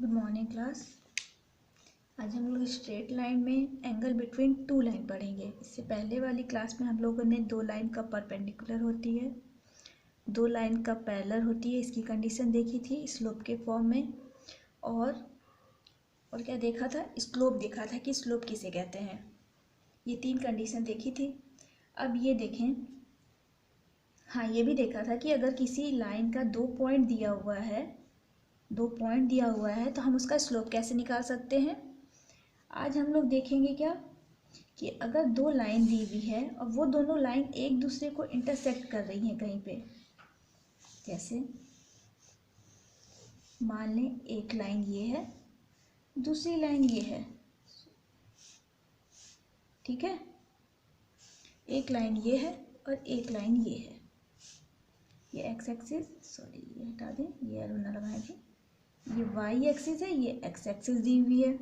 Good morning class. आज हम लोग स्ट्रेट लाइन में एंगल बिटवीन टू लाइन पढ़ेंगे। इससे पहले वाली क्लास में हम लोगों ने दो लाइन कब परपेंडिकुलर होती है, दो लाइन कब पैरेलल होती है, इसकी कंडीशन देखी थी स्लोप के फॉर्म में। और क्या देखा था, स्लोप देखा था कि स्लोप किसे कहते हैं। ये तीन कंडीशन देखी थी। अब ये देखें, हाँ ये भी देखा था कि अगर किसी लाइन का दो पॉइंट दिया हुआ है तो हम उसका स्लोप कैसे निकाल सकते हैं। आज हम लोग देखेंगे क्या कि अगर दो लाइन दी हुई है और वो दोनों लाइन एक दूसरे को इंटरसेक्ट कर रही हैं कहीं पे, जैसे मान लें एक लाइन ये है, दूसरी लाइन ये है, ठीक है, एक लाइन ये है और एक लाइन ये है। ये एक्स एक्सिस, सॉरी ये हटा दें, ये एरो ना लगाएं थे, ये वाई एक्सिस है, ये एक्स एक्सिस दी हुई है।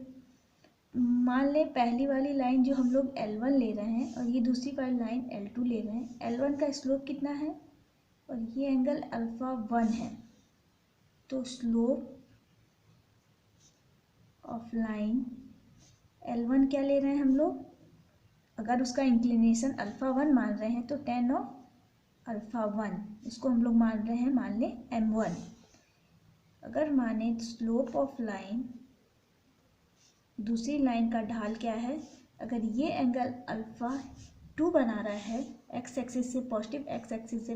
मान लें पहली वाली लाइन जो हम लोग L1 ले रहे हैं और ये दूसरी वाली लाइन L2 ले रहे हैं। L1 का स्लोप कितना है और ये एंगल अल्फा 1 है, तो स्लोप ऑफ लाइन L1 क्या ले रहे हैं हम लोग, अगर उसका इंक्लिनेशन अल्फा 1 मान रहे हैं तो tan ऑफ अल्फा 1, इसको हम लोग मान रहे हैं, मान लें M1। अगर माने स्लोप ऑफ लाइन, दूसरी लाइन का ढाल क्या है, अगर ये एंगल अल्फा 2 बना रहा है एक्स एक्सिस से, पॉजिटिव एक्स एक्सिस से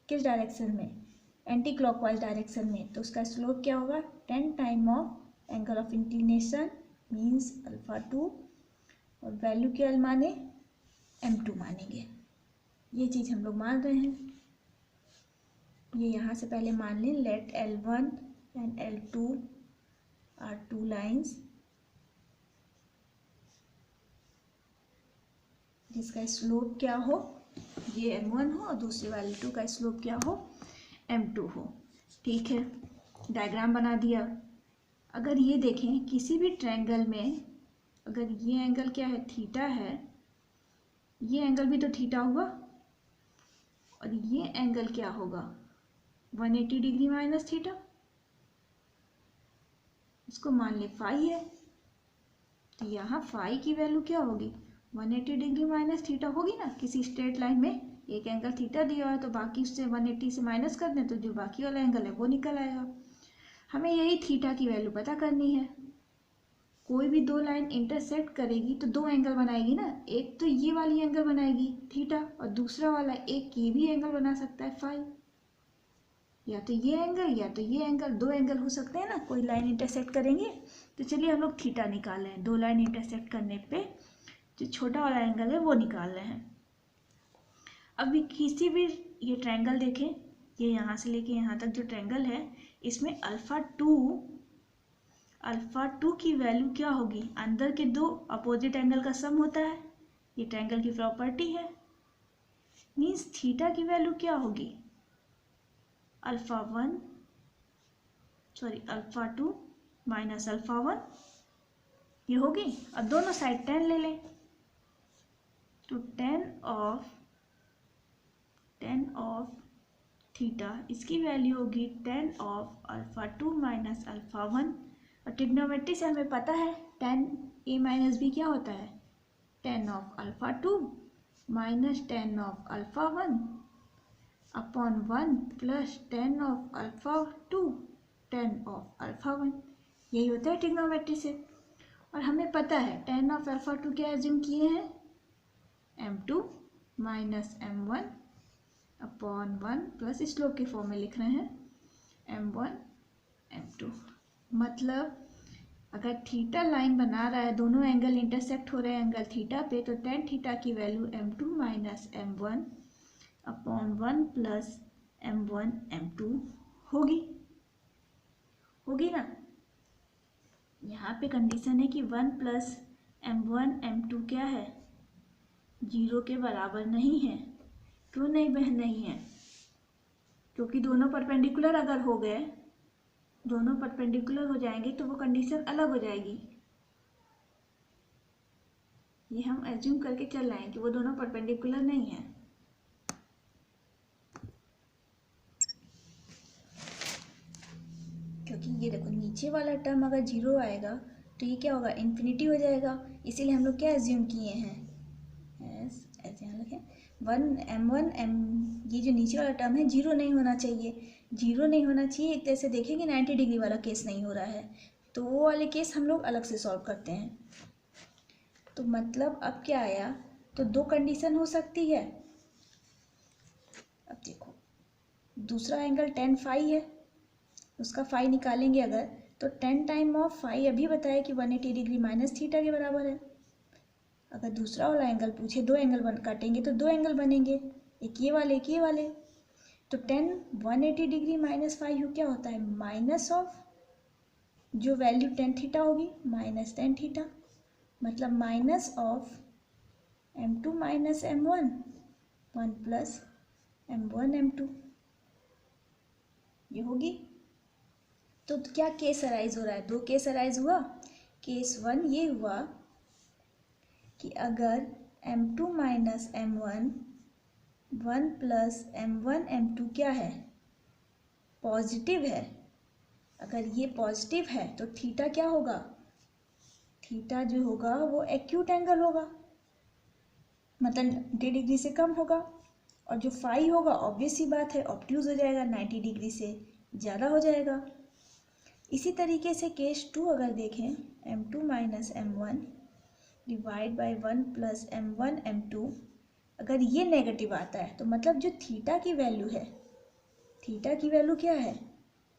किस डायरेक्शन में, एंटी क्लॉकवाइज डायरेक्शन में, तो उसका स्लोप क्या होगा 10 time of angle of inclination means alpha 2, और वैल्यू क्या माने M2 मानेंगे। ये चीज़ हम लोग मान रहे हैं। ये यहाँ से पहले मान लें, let L1 and L2 are two lines जिसका स्लोप क्या हो, ये M1 हो और दूसरी वाली 2 का स्लोप क्या हो, M2 हो। ठीक है, डायग्राम बना दिया। अगर ये देखें किसी भी ट्रायंगल में, अगर ये एंगल क्या है, थीटा है, ये एंगल भी तो थीटा होगा और ये एंगल क्या होगा 180 डिग्री माइनस थीटा, इसको मान ले फाई है, तो यहाँ फाई की वैल्यू क्या होगी 180 डिग्री माइनस थीटा होगी ना। किसी स्ट्रेट लाइन में एक एंगल थीटा दिया हुआ है तो बाकी उससे 180 से माइनस कर दें तो जो बाकी वाला एंगल है वो निकल आएगा। हमें यही थीटा की वैल्यू पता करनी है। कोई भी दो लाइन इंटरसेक्ट करेगी तो दो एंगल बनाएगी ना, एक तो ये वाली एंगल बनाएगी थीटा और दूसरा वाला एक ये भी एंगल बना सकता है फाई, या तो ये एंगल या तो ये एंगल, दो एंगल हो सकते हैं ना कोई लाइन इंटरसेक्ट करेंगे। तो चलिए हम लोग थीटा निकाल रहे हैं, दो लाइन इंटरसेक्ट करने पे जो छोटा वाला एंगल है वो निकाल रहे हैं। अभी किसी भी ये ट्रायंगल देखें, ये यहाँ से लेके यहाँ तक जो ट्रायंगल है इसमें अल्फा टू की वैल्यू क्या होगी, अंदर के दो अपोजिट एंगल का सम होता है, ये ट्रायंगल की प्रॉपर्टी है। मीन्स थीटा की वैल्यू क्या होगी अल्फा 2 माइनस अल्फा 1, ये होगी। अब दोनों साइड 10 ले लें तो 10 ऑफ थीटा, इसकी वैल्यू होगी 10 ऑफ अल्फा 2 माइनस अल्फा 1। और ट्रिग्नोमेट्री से हमें पता है tan a माइनस बी क्या होता है, 10 of alpha 2 minus 10 of alpha 1 upon 1 plus 10 of alpha 2 10 of alpha 1, यही होता है ट्रिग्नोमेट्री से। और हमें पता है 10 ऑफ अल्फा 2 क्या एज्यूम किए हैं, M2 minus M1 upon 1 plus slope के फॉर्म में लिख रहे हैं M1 M2। मतलब अगर थीटा लाइन बना रहा है, दोनों एंगल इंटरसेक्ट हो रहे हैं एंगल थीटा पे, तो tan थीटा की value M2 minus M1 upon 1 plus M1 M2 होगी ना। यहाँ पे कंडीशन है कि 1 प्लस M1 M2 क्या है, 0 के बराबर नहीं है। क्यों नहीं है, क्योंकि दोनों परपेंडिकुलर अगर हो गए, दोनों परपेंडिकुलर हो जाएंगे तो वो कंडीशन अलग हो जाएगी। ये हम एज्यूम करके चल रहे हैं कि वो दोनों परपेंडिकुलर नहीं है। क्योंकि ये देखो नीचे वाला टर्म अगर जीरो आएगा तो ये क्या होगा, इन्फिनिटी हो जाएगा। इसीलिए हम लोग क्या एज्यूम किए हैं, ऐसे यहाँ लिखें 1m, ये जो नीचे वाला टर्म है जीरो नहीं होना चाहिए, जीरो नहीं होना चाहिए। एक तरह से देखें कि 90 डिग्री वाला केस नहीं हो रहा है, तो वो वाले केस हम लोग अलग से सॉल्व करते हैं। तो मतलब अब क्या आया, तो दो कंडीशन हो सकती है। अब देखो दूसरा एंगल tan फाई है, उसका फाई निकालेंगे अगर, तो 10 टाइम ऑफ फाई अभी बताया कि 180 डिग्री माइनस थीटा के बराबर है। अगर दूसरा वाला एंगल पूछे, दो एंगल काटेंगे तो दो एंगल बनेंगे, एक ये वाले एक ये वाले। तो 180 डिग्री माइनस फाइव क्या होता है, माइनस ऑफ जो वैल्यू tan थीटा होगी माइनस tan थीटा, मतलब minus of m2 minus m1, 1 plus m1 m2 ये होगी। तो क्या केस अराइज हो रहा है, दो केस अराइज हुआ। केस वन ये हुआ कि अगर m2 minus m1, 1 plus m1 m2 क्या है, पॉजिटिव है। अगर ये पॉजिटिव है तो थीटा क्या होगा, थीटा जो होगा वो एक्यूट एंगल होगा, मतलब 90 डिग्री से कम होगा। और जो फाई होगा ऑब्वियस सी बात है ऑब्ट्यूज हो जाएगा, 90 डिग्री से ज़्यादा हो जाएगा। इसी तरीके से केस टू अगर देखें, m2 minus m1 divide by 1 plus m1 m2, अगर ये नेगेटिव आता है तो मतलब जो थीटा की वैल्यू है, थीटा की वैल्यू क्या है,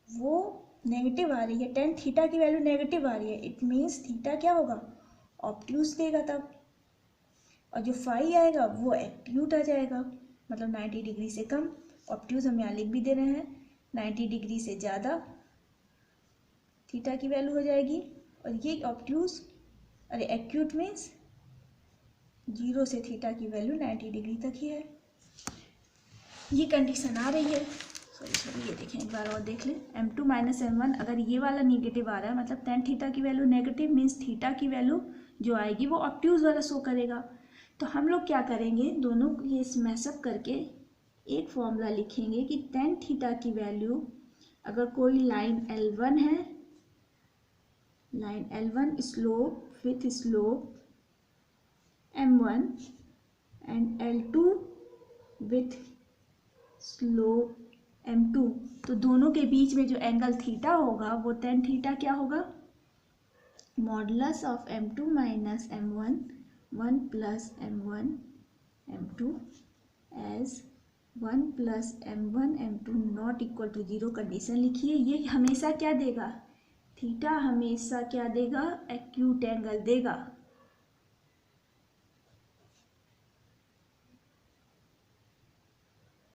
वो नेगेटिव आ रही है, tan थीटा की वैल्यू नेगेटिव आ रही है। इट मीन्स थीटा क्या होगा, ऑब्ट्यूज देगा तब। और जो फाई आएगा वो एक्यूट आ जाएगा, मतलब 90 डिग्री से कम। ऑब्ट्यूज हम यहाँ लिख भी दे रहे हैं, 90 डिग्री से ज़्यादा थीटा की वैल्यू हो जाएगी। और ये ऑब्ट्यूज, अरे एक्यूट मीन्स जीरो से थीटा की वैल्यू 90 डिग्री तक ही है। ये कंडीशन आ रही है। सॉरी ये देखें एक बार और देख लें, m2 माइनस m1 अगर ये वाला निगेटिव आ रहा है मतलब tan थीटा की वैल्यू नेगेटिव, मीन्स थीटा की वैल्यू जो आएगी वो ऑब्ट्यूज वाला शो करेगा। तो हम लोग क्या करेंगे, दोनों ये स्मैशअप करके एक फॉर्मूला लिखेंगे कि tan थीटा की वैल्यू, अगर कोई लाइन L1 है, line L1 slope with slope m1 and L2 with slope m2, तो दोनों के बीच में जो एंगल थीटा होगा वो tan थीटा क्या होगा, modulus of m2 minus m1, 1 plus m1 m2 as 1 plus m1 m2 not equal to zero condition लिखिए। ये हमेशा क्या देगा, थीटा हमेशा क्या देगा, एक्यूट एंगल देगा।